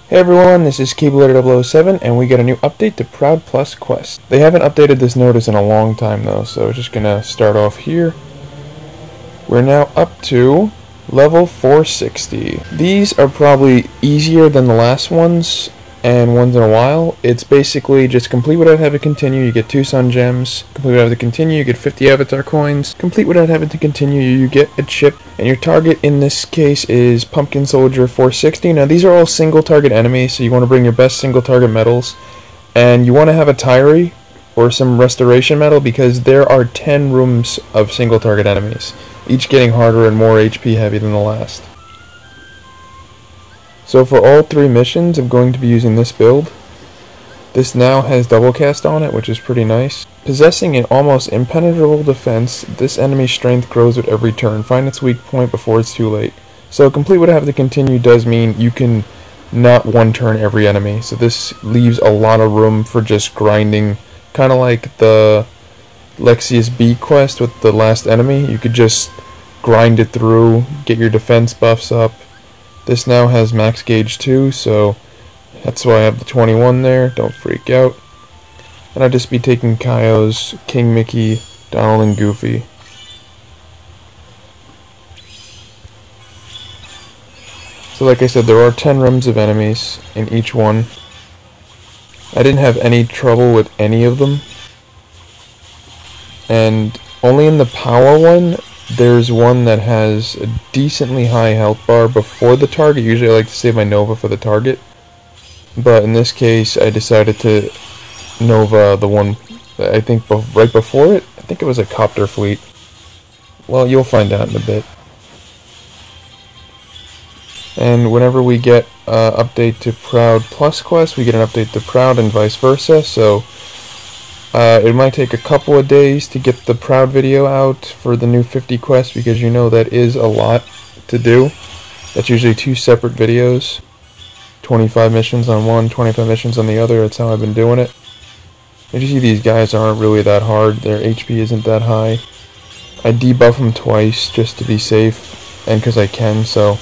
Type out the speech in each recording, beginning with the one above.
Hey everyone, this is Cableator007 and we got a new update to Proud Plus Quest. They haven't updated this notice in a long time though, so just gonna start off here. We're now up to level 460. These are probably easier than the last ones and ones in a while. It's basically just complete without having to continue, you get 2 sun gems. Complete without having to continue, you get 50 avatar coins. Complete without having to continue, you get a chip. And your target in this case is Pumpkin Soldier 460. Now these are all single target enemies, so you want to bring your best single target medals. And you want to have a Tyree or some restoration medal because there are 10 rooms of single target enemies, each getting harder and more HP heavy than the last. So for all 3 missions, I'm going to be using this build. This now has double cast on it, which is pretty nice. Possessing an almost impenetrable defense, this enemy's strength grows with every turn. Find its weak point before it's too late. So complete without having to continue does mean you can not one turn every enemy. So this leaves a lot of room for just grinding, kind of like the Lexius B quest with the last enemy. You could just grind it through, get your defense buffs up. This now has max gauge too, so that's why I have the 21 there, don't freak out. And I'll just be taking Kaio's, King Mickey, Donald, and Goofy. So like I said, there are 10 rooms of enemies in each one. I didn't have any trouble with any of them. And only in the power one, there's one that has a decently high health bar before the target. Usually I like to save my Nova for the target. But in this case, I decided to Nova the one, I think right before it. I think it was a copter fleet. Well, you'll find out in a bit. And whenever we get an update to Proud Plus Quest, we get an update to Proud and vice versa. So it might take a couple of days to get the Proud video out for the new 50 quests, because you know that is a lot to do. That's usually 2 separate videos. 25 missions on one, 25 missions on the other. That's how I've been doing it. As you see, these guys aren't really that hard. Their HP isn't that high. I debuff them twice just to be safe, and because I can, so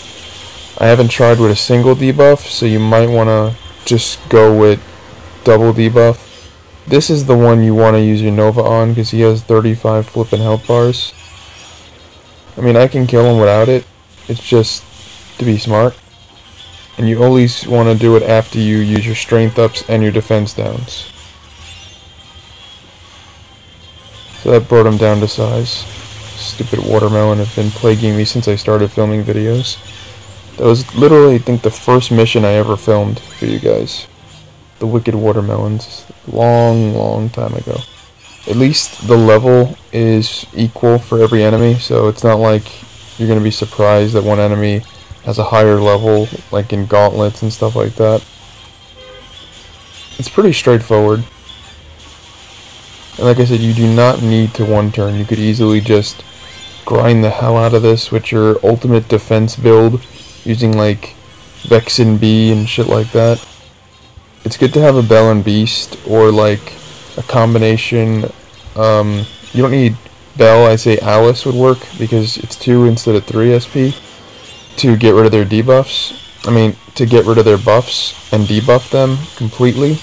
I haven't tried with a single debuff, so you might want to just go with double debuff. This is the one you want to use your Nova on, because he has 35 flippin' health bars. I mean, I can kill him without it. It's just to be smart. And you always want to do it after you use your strength ups and your defense downs. So that brought him down to size. Stupid watermelon have been plaguing me since I started filming videos. That was literally, I think, the first mission I ever filmed for you guys. The wicked watermelons. Long time ago. At least the level is equal for every enemy, so it's not like you're going to be surprised that one enemy has a higher level, like in gauntlets and stuff like that. It's pretty straightforward. And like I said, you do not need to one turn. You could easily just grind the hell out of this with your ultimate defense build, using like Vexen B and shit like that. It's good to have a Belle and Beast, or like a combination. You don't need Belle, I say Alice would work, because it's 2 instead of 3 SP. To get rid of their debuffs. I mean, to get rid of their buffs and debuff them completely.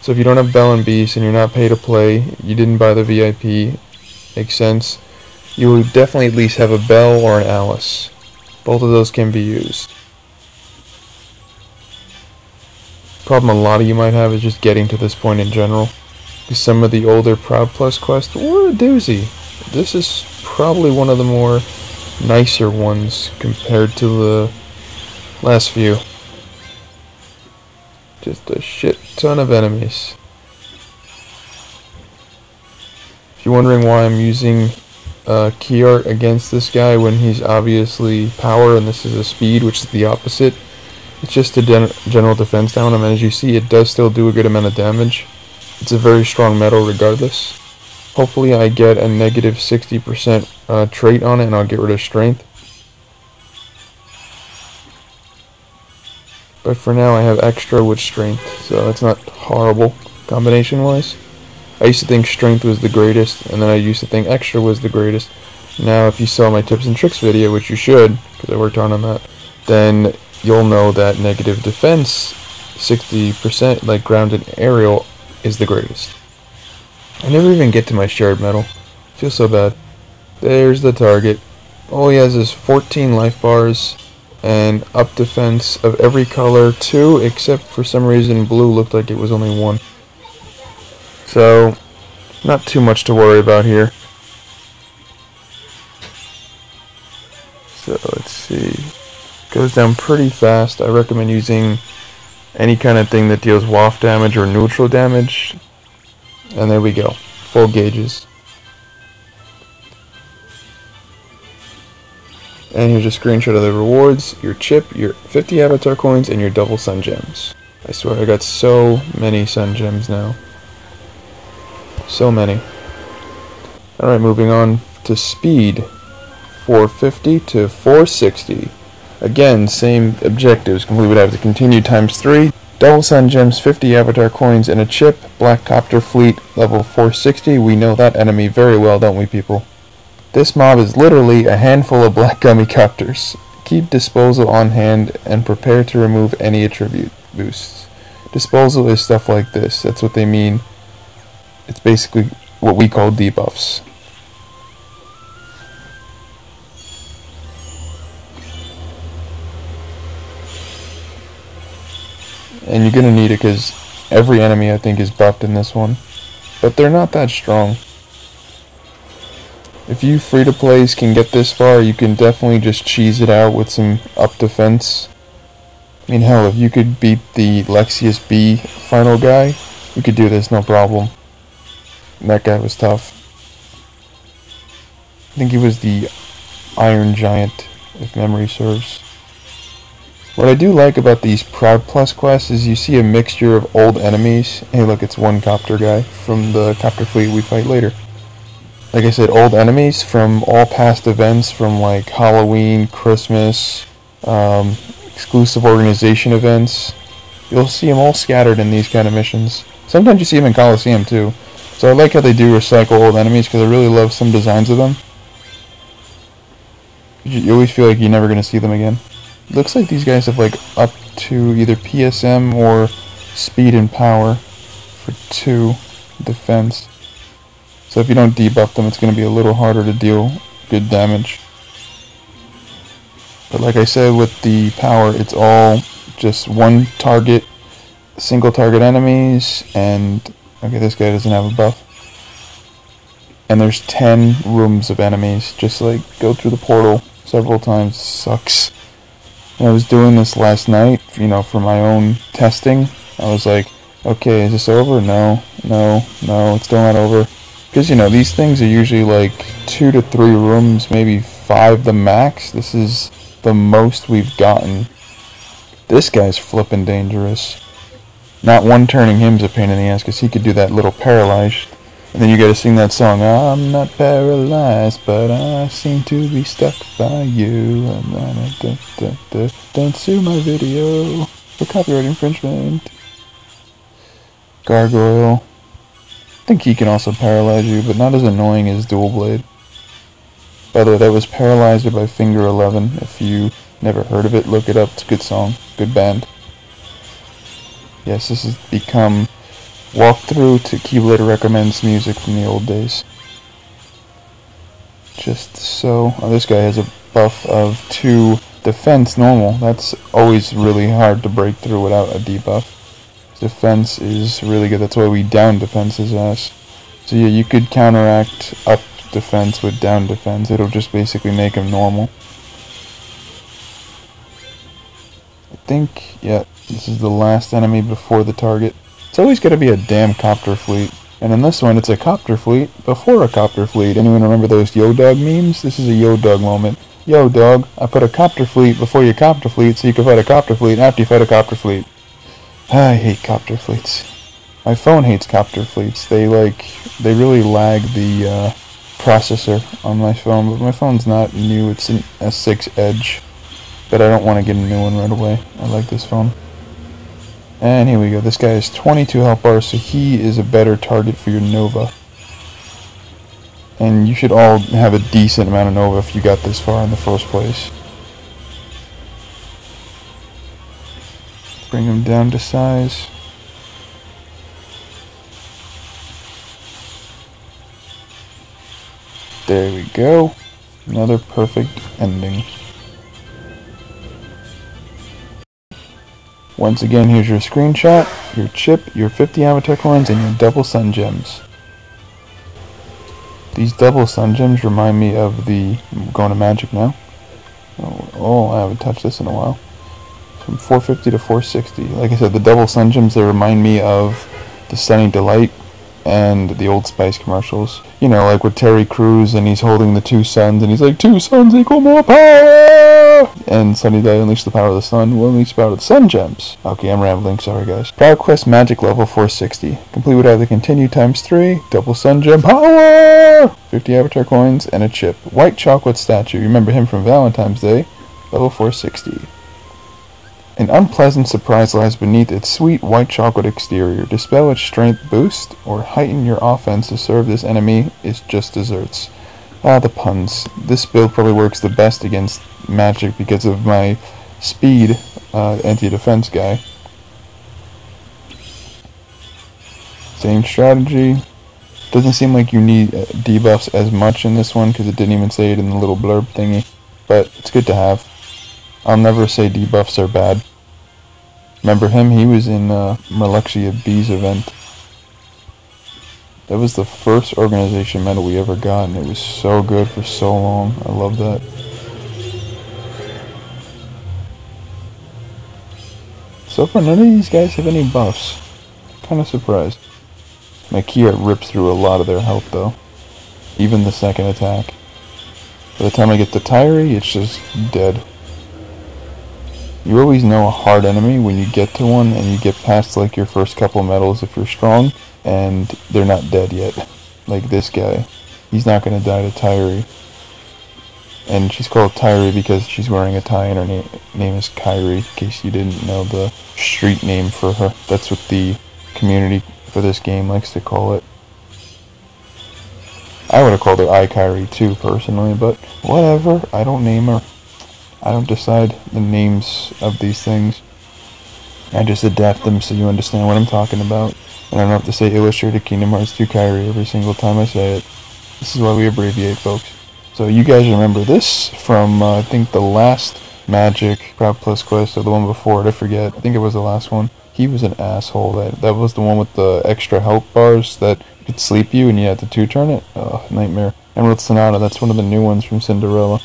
So if you don't have Belle and Beast and you're not pay to play, you didn't buy the VIP, makes sense, you would definitely at least have a Belle or an Alice. Both of those can be used. Problem a lot of you might have is just getting to this point in general. Because some of the older Proud Plus quests were a doozy. This is probably one of the more nicer ones compared to the last few. Just a shit ton of enemies. If you're wondering why I'm using key art against this guy when he's obviously power and this is a speed, which is the opposite, it's just a general defense down him, and as you see, it does still do a good amount of damage. It's a very strong metal regardless. Hopefully I get a negative 60% trait on it and I'll get rid of strength. But for now I have extra with strength, so it's not horrible combination wise. I used to think strength was the greatest, and then I used to think extra was the greatest. Now if you saw my tips and tricks video, which you should, because I worked on that, then you'll know that negative defense, 60%, like ground and aerial, is the greatest. I never even get to my shared metal. Feel so bad. There's the target. All he has is 14 life bars and up defense of every color, 2, except for some reason blue looked like it was only 1. So, not too much to worry about here. So let's see. Goes down pretty fast. I recommend using any kind of thing that deals waft damage or neutral damage. And there we go. Full gauges. And here's a screenshot of the rewards, your chip, your 50 avatar coins, and your double sun gems. I swear I got so many sun gems now. So many. Alright, moving on to speed. 450 to 460. Again, same objectives. We would have to continue times 3. Double sun gems, 50 avatar coins, and a chip. Black copter fleet, level 460. We know that enemy very well, don't we, people? This mob is literally a handful of black gummy copters. Keep disposal on hand and prepare to remove any attribute boosts. Disposal is stuff like this. That's what they mean. It's basically what we call debuffs. And you're gonna need it because every enemy I think is buffed in this one. But they're not that strong. If you free-to-plays can get this far, you can definitely just cheese it out with some up defense. I mean, hell, if you could beat the Lexius B final guy, you could do this no problem. And that guy was tough. I think he was the Iron Giant, if memory serves. What I do like about these Proud Plus quests is you see a mixture of old enemies. Hey look, it's one copter guy from the copter fleet we fight later. Like I said, old enemies from all past events, from like Halloween, Christmas, exclusive organization events. You'll see them all scattered in these kind of missions. Sometimes you see them in Coliseum too. So I like how they do recycle old enemies because I really love some designs of them. You always feel like you're never going to see them again. Looks like these guys have like up to either PSM or speed and power for 2 defense. So if you don't debuff them, it's going to be a little harder to deal good damage. But like I said, with the power, it's all just one target, single target enemies, and okay, this guy doesn't have a buff. And there's 10 rooms of enemies. Just like go through the portal several times. Sucks. When I was doing this last night, you know, for my own testing, I was like, okay, is this over? No, it's still not over. Because, you know, these things are usually like 2 to 3 rooms, maybe 5 the max. This is the most we've gotten. This guy's flippin' dangerous. Not one turning him's a pain in the ass, because he could do that little paralyzed. And then you gotta sing that song, I'm not paralyzed, but I seem to be stuck by you. Don't sue my video for copyright infringement. Gargoyle. I think he can also paralyze you, but not as annoying as Dual Blade. By the way, that was Paralyzer by Finger 11. If you never heard of it, look it up. It's a good song, good band. Yes, this has become walkthrough to Keyblade recommends music from the old days. Just so. Oh, this guy has a buff of 2 defense normal. That's always really hard to break through without a debuff. Defense is really good. That's why we down defense his ass. So yeah, you could counteract up defense with down defense. It'll just basically make him normal. I think, yeah, this is the last enemy before the target. It's always got to be a damn copter fleet. And in this one, it's a copter fleet before a copter fleet. Anyone remember those Yo Dog memes? This is a Yo Dog moment. Yo dog, I put a copter fleet before your copter fleet so you can fight a copter fleet after you fight a copter fleet. I hate copter fleets. My phone hates copter fleets. They really lag the processor on my phone, but my phone's not new. It's an S6 Edge, but I don't want to get a new one right away. I like this phone. And here we go. This guy has 22 health bars, so he is a better target for your Nova. And you should all have a decent amount of Nova if you got this far in the first place. Bring him down to size. There we go. Another perfect ending. Once again, here's your screenshot, your chip, your 50 avatar coins, and your double sun gems. These double sun gems remind me of the... I'm going to magic now. Oh, I haven't touched this in a while. From 450 to 460. Like I said, the double sun gems, they remind me of the Sunny Delight and the Old Spice commercials. You know, like with Terry Crews and he's holding the two suns and he's like, 2 suns equal more power! And Sunny Day, unleash the power of the sun, will unleash the power of the sun gems. Okay, I'm rambling, sorry guys. Proud Quest Magic level 460. Complete would have the continue ×3, double sun gem power! 50 avatar coins and a chip. White chocolate statue, remember him from Valentine's Day, level 460. An unpleasant surprise lies beneath its sweet white chocolate exterior. Dispel its strength boost or heighten your offense to serve this enemy is just desserts. Ah, the puns. This build probably works the best against magic because of my speed anti-defense guy. Same strategy. Doesn't seem like you need debuffs as much in this one because it didn't even say it in the little blurb thingy. But it's good to have. I'll never say debuffs are bad. Remember him? He was in Merlexia B's event. That was the first organization medal we ever got, and it was so good for so long. I love that. So far, none of these guys have any buffs. Kind of surprised. My Kia rips through a lot of their health, though. Even the second attack. By the time I get to Tyree, it's just dead. You always know a hard enemy when you get to one and you get past like your first couple medals if you're strong and they're not dead yet. Like this guy. He's not going to die to Tyree. And she's called Tyree because she's wearing a tie and her name is Kyrie, in case you didn't know the street name for her. That's what the community for this game likes to call it. I would have called her iKyrie too, personally, but whatever. I don't name her. I don't decide the names of these things. I just adapt them so you understand what I'm talking about. And I don't have to say Illustrated Kingdom Hearts 2 Kyrie every single time I say it. This is why we abbreviate, folks. So you guys remember this from, I think, the last Magic Proud Plus quest, or the one before it, I forget. I think it was the last one. He was an asshole. That was the one with the extra health bars that could sleep you and you had to 2-turn it. Oh, nightmare. Emerald Sonata, that's one of the new ones from Cinderella.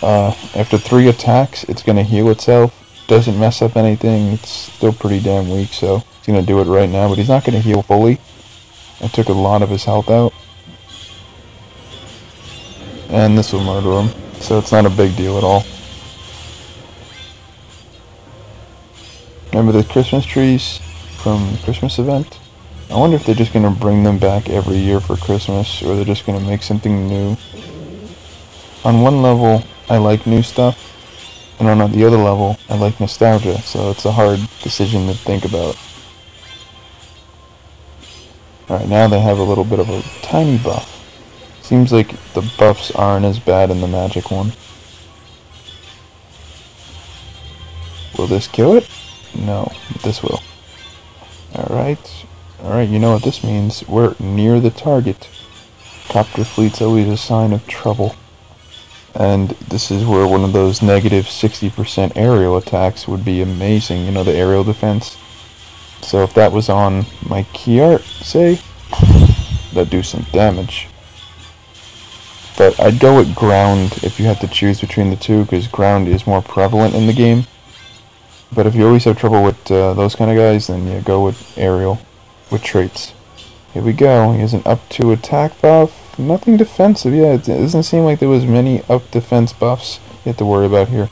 After 3 attacks, it's going to heal itself. Doesn't mess up anything. It's still pretty damn weak, so he's going to do it right now. But he's not going to heal fully. I took a lot of his health out. And this will murder him. So it's not a big deal at all. Remember the Christmas trees from the Christmas event? I wonder if they're just going to bring them back every year for Christmas, or they're just going to make something new. On one level, I like new stuff, and on the other level, I like nostalgia, so it's a hard decision to think about. Alright, now they have a little bit of a tiny buff. Seems like the buffs aren't as bad in the magic one. Will this kill it? No, this will. Alright, you know what this means. We're near the target. Copter fleet's always a sign of trouble. And this is where one of those negative 60% aerial attacks would be amazing, you know, the aerial defense. So if that was on my Kiart, say, that'd do some damage. But I'd go with ground if you had to choose between the two, because ground is more prevalent in the game. But if you always have trouble with those kind of guys, then yeah, go with aerial, with traits. Here we go, he has an up 2 attack buff. Nothing defensive, yeah, it doesn't seem like there was many up defense buffs you have to worry about here.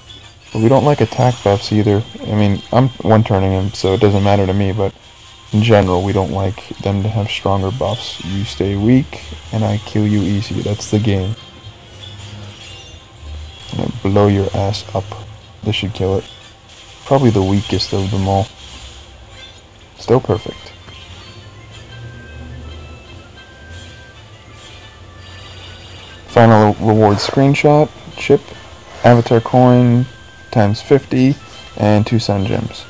But we don't like attack buffs either. I mean, I'm one-turning him, so it doesn't matter to me, but in general, we don't like them to have stronger buffs. You stay weak, and I kill you easy. That's the game. I'm gonna blow your ass up. This should kill it. Probably the weakest of them all. Still perfect. Final reward screenshot, chip, avatar coin, ×50, and 2 sun gems.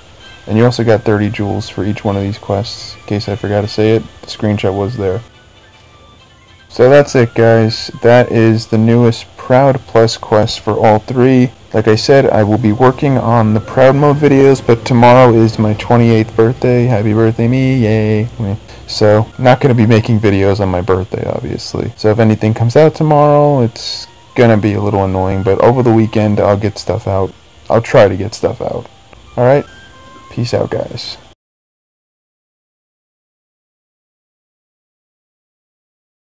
And you also got 30 jewels for each one of these quests. In case I forgot to say it, the screenshot was there. So that's it, guys. That is the newest Proud Plus quest for all three. Like I said, I will be working on the Proud Mode videos, but tomorrow is my 28th birthday. Happy birthday me, yay. So, not going to be making videos on my birthday, obviously. So if anything comes out tomorrow, it's going to be a little annoying, but over the weekend, I'll get stuff out. I'll try to get stuff out. Alright? Peace out, guys.